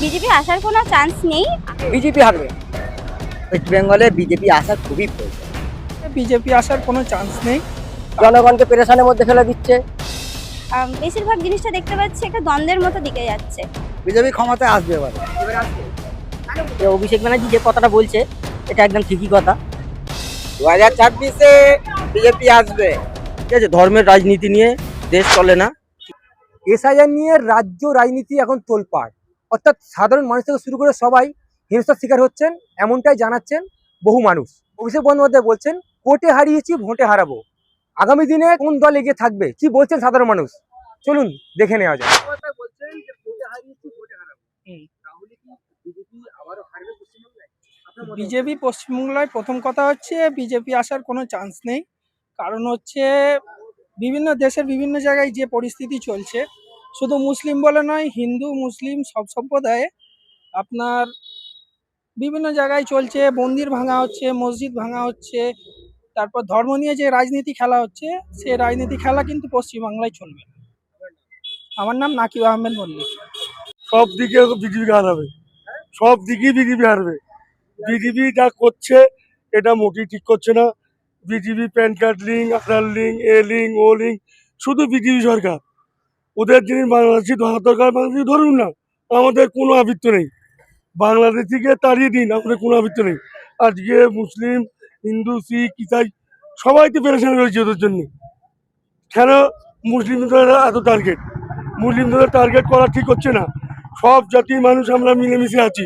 BJP আসার কোনো chance নেই। বিজেপি হারবে। ওয়েস্ট বেঙ্গলে বিজেপি আসার খুবই প্রয়োজন। বিজেপি আসার কোনো চান্স নেই। জনগণকে পেরেশানের মধ্যে ফেলে দিচ্ছে। বেশিরভাগ জিনিসটা দেখতে পাচ্ছি একটা দ্বন্দ্বের মতো দিকে যাচ্ছে। বিজেপি ক্ষমতায় আসবে এবার। অভিষেক ব্যানার্জি যে কথাটা বলছে এটা একদম ঠিকই কথা। 2026-এ বিজেপি আসবে। ঠিক আছে, ধর্মের রাজনীতি নিয়ে দেশ চলে না। এসআইআর নিয়ে রাজ্য রাজনীতি এখন তোলপাড়, অর্থাৎ সাধারণ মানুষ থেকে শুরু করে সবাই হিংসার শিকার হচ্ছেন, এমনটাই জানাচ্ছেন বহু মানুষ। অভিষেক বন্দ্যোপাধ্যায় বলছেন, কোর্টে হারিয়েছি ভোটে হারাবো। আগামী দিনে কোন দল এগিয়ে থাকবে, কি বলছেন সাধারণ মানুষ, চলুন দেখে নেওয়া যায়। বিজেপি পশ্চিমবাংলায় প্রথম কথা হচ্ছে বিজেপি আসার কোনো চান্স নেই। কারণ হচ্ছে বিভিন্ন দেশের বিভিন্ন জায়গায় যে পরিস্থিতি চলছে, শুধু মুসলিম বলে নয়, হিন্দু মুসলিম সব সম্প্রদায়ে আপনার বিভিন্ন জায়গায় চলছে। মন্দির ভাঙা হচ্ছে, মসজিদ ভাঙা হচ্ছে, তারপর ধর্ম নিয়ে যে রাজনীতি খেলা হচ্ছে, সেই রাজনীতি খেলা কিন্তু পশ্চিমবাংলায় চলবে না। আমার নাম নাকিব আহমেদ মল্লিক। সব দিকে বিজেপি হারাবে, সব দিকেই বিজেপি হারবে। বিজেপি যা করছে এটা মোটেই ঠিক করছে না। BJP PAN card link, Aadhaar link, এ লিঙ্ক, ও লিঙ্ক, শুধু বিজেপি সরকার। ওদের জিনিস বাংলাদেশি ধরা দরকার, বাংলাদেশি ধরুন না, আমাদের কোনো আবৃত্ত নেই। বাংলাদেশ থেকে তাড়িয়ে দিন, আমাদের কোনো আবৃত্ত নেই। আজকে মুসলিম, হিন্দু, শিখ, ইসাই সবাই তো পেরেশানি রয়েছে ওদের জন্য। কেন মুসলিমদের এত টার্গেট? মুসলিমদের টার্গেট করা ঠিক হচ্ছে না। সব জাতির মানুষ আমরা মিলেমিশে আছি।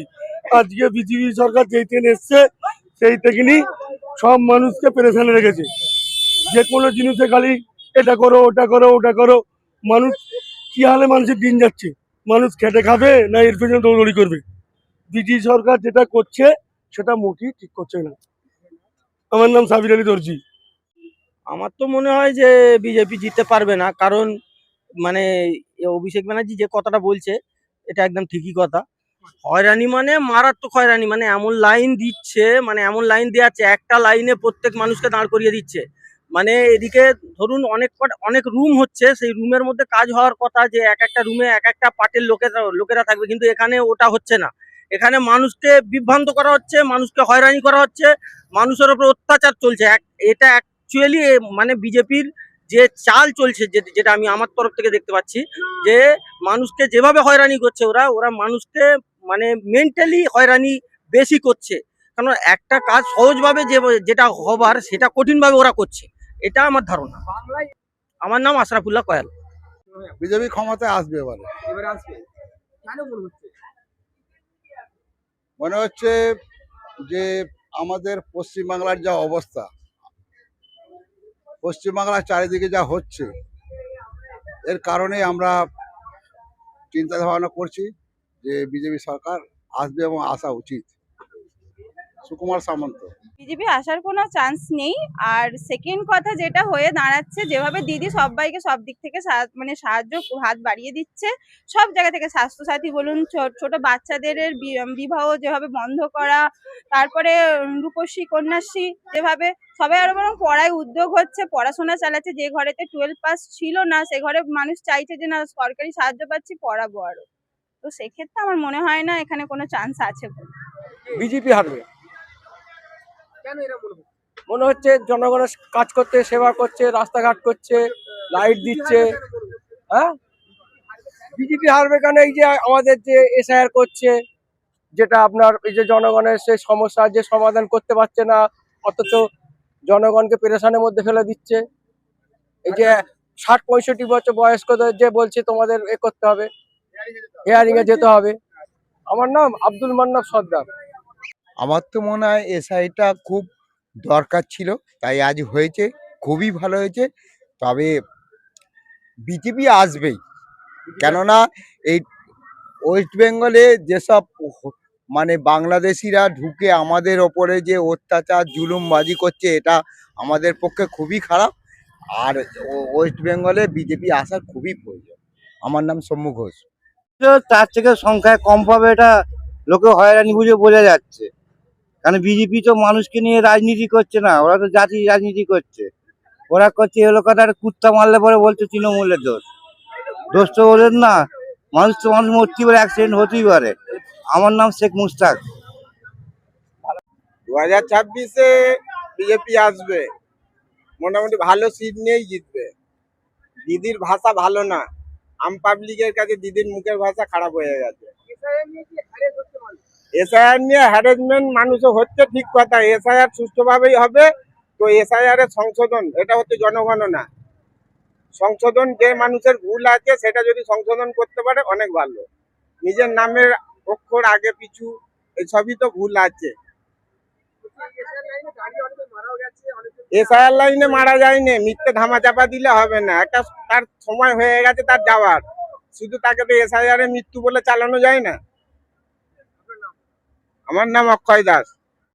আজকে বিজেপি সরকার যেই ট্রেন এসছে সেই থেকেই সব মানুষকে পেরেশানে রেখেছে। যে কোনো জিনিসে খালি এটা করো, ওটা করো, ওটা করো। মানুষ কি হালে মানুষের দিন যাচ্ছে? মানুষ খেটে খাবে না এর পেছনে দৌড়দৌড়ি করবে? বিজেপি সরকার যেটা করছে সেটা মোটেই ঠিক করছে না। আমার নাম সাবির আলী দর্জি। আমার তো মনে হয় যে বিজেপি জিততে পারবে না, কারণ মানে অভিষেক ব্যানার্জি যে কথাটা বলছে এটা একদম ঠিকই কথা। হয়রানি মানে মারাত্মক হয়রানি, মানে এমন লাইন দিচ্ছে, মানে এমন লাইন দেওয়াচ্ছে, একটা লাইনে প্রত্যেক মানুষকে দাঁড় করিয়ে দিচ্ছে। মানে এদিকে ধরুন অনেক রুম হচ্ছে, সেই রুমের মধ্যে কাজ হওয়ার কথা যে এক একটা রুমে এক একটা পার্টির লোকেরা থাকবে, কিন্তু এখানে ওটা হচ্ছে না। এখানে মানুষকে বিভ্রান্ত করা হচ্ছে, মানুষকে হয়রানি করা হচ্ছে, মানুষের উপর অত্যাচার চলছে। এটা অ্যাকচুয়ালি মানে বিজেপির যে চাল চলছে, যেটা আমি আমার তরফ থেকে দেখতে পাচ্ছি, যে মানুষকে যেভাবে হয়রানি করছে ওরা মানুষকে মানে মেন্টালি হয়রানি বেশি করছে। কারণ একটা কাজ সহজভাবে যেটা হবার সেটা কঠিনভাবে ওরা করছে, এটা আমার ধারণা। আমার নাম আশরাফুল্লাহ কয়াল। বিজেপি ক্ষমতায় আসবে এবারে। মনে হচ্ছে যে আমাদের পশ্চিমবাংলার যা অবস্থা, পশ্চিমবাংলার চারিদিকে যা হচ্ছে, এর কারণে আমরা চিন্তা ভাবনা করছি যে বিজেপি সরকার আসবে এবং আসা উচিত। সুকুমার সামন্ত। বিজেপি আসার কোনো চান্স নেই। আর সেকেন্ড কথা যেটা হয়ে দাঁড়াচ্ছে, যেভাবে দিদি সবাইকে সব দিক থেকে মানে সাহায্য হাত বাড়িয়ে দিচ্ছে, সব জায়গা থেকে, স্বাস্থ্যসাথী বলুন, ছোট বাচ্চাদের বিবাহ যেভাবে বন্ধ করা, তারপরে রূপশ্রী কন্যাশ্রী, যেভাবে সবাই আরো বরং পড়ায় উদ্যোগ হচ্ছে, পড়াশোনা চালাচ্ছে। যে ঘরেতে 12 পাস ছিল না, সে ঘরে মানুষ চাইছে যে না, সরকারি সাহায্য পাচ্ছি, পড়াবো আরো। তো সেক্ষেত্রে আমার মনে হয় না এখানে কোনো চান্স আছে বলে। বিজেপি হারবে। মনে হচ্ছে জনগণের কাজ করছে, সেবা করছে, রাস্তাঘাট করছে, লাইট দিচ্ছে। হ্যাঁ, বিজেপি হারবে কেন? এই যে আমাদের যে এসআইআর করছে, যেটা আপনার এই যে জনগণের সেই সমস্যা যে সমাধান করতে পারছে না, অথচ জনগণকে পেরেশানের মধ্যে ফেলে দিচ্ছে। এই যে 60-65 বছর বয়স্কদের যে বলছে তোমাদের এ করতে হবে, হিয়ারিং এ যেতে হবে। আমার নাম আব্দুল মান্নাফ সর্দার। আমার তো মনে হয় এসআইটা খুব দরকার ছিল, তাই আজ হয়েছে, খুবই ভালো হয়েছে। তবে বিজেপি আসবেই, কেননা এই ওয়েস্ট বেঙ্গলে যেসব মানে বাংলাদেশিরা ঢুকে আমাদের ওপরে যে অত্যাচার জুলুমবাজি করছে, এটা আমাদের পক্ষে খুবই খারাপ। আর ওয়েস্ট বেঙ্গলে বিজেপি আসার খুবই প্রয়োজন। আমার নাম সৌম্য ঘোষ। তার থেকে সংখ্যায় কম পাবে, এটা লোকে হয়রানি বুঝে বোঝা যাচ্ছে। কারণ বিজেপি তো মানুষকে নিয়ে রাজনীতি করছে না, ওরা তো জাতি রাজনীতি করছে। ওরা করছে এ লোকটার কুত্তা মারলে পরে বলছে তৃণমূলের দোষ। দোষ তো ওদের না, মানুষ তো মানুষ মরতেই পারে, অ্যাক্সিডেন্ট হতেই পারে। আমার নাম শেখ মুস্তাক। 2026-এ বিজেপি আসবে, মোটামুটি ভালো সিট নিয়েই জিতবে। দিদির ভাষা ভালো না, আম পাবলিকের কাছে দিদির মুখের ভাষা খারাপ হয়ে গেছে। এসআইআর নিয়ে হ্যারাসমেন্ট মানুষও হচ্ছে, ঠিক কথা। এসআইআর সুষ্ঠুভাবেই হবে, তো এসআইআর এর সংশোধন, এটা হচ্ছে জনগণনা সংশোধন। যে মানুষের ভুল আছে সেটা যদি সংশোধন করতে পারে অনেক ভালো। নিজের নামের অক্ষর আগে পিছু এসবই তো ভুল আছে। এসআইআর লাইনে মারা যায়নি, মিথ্যে ধামাচাপা দিলে হবে না। একটা তার সময় হয়ে গেছে তার যাওয়ার, শুধু তাকে তো এসআইআর এ মৃত্যু বলে চালানো যায় না। আমার নাম অক্ষয় দাস।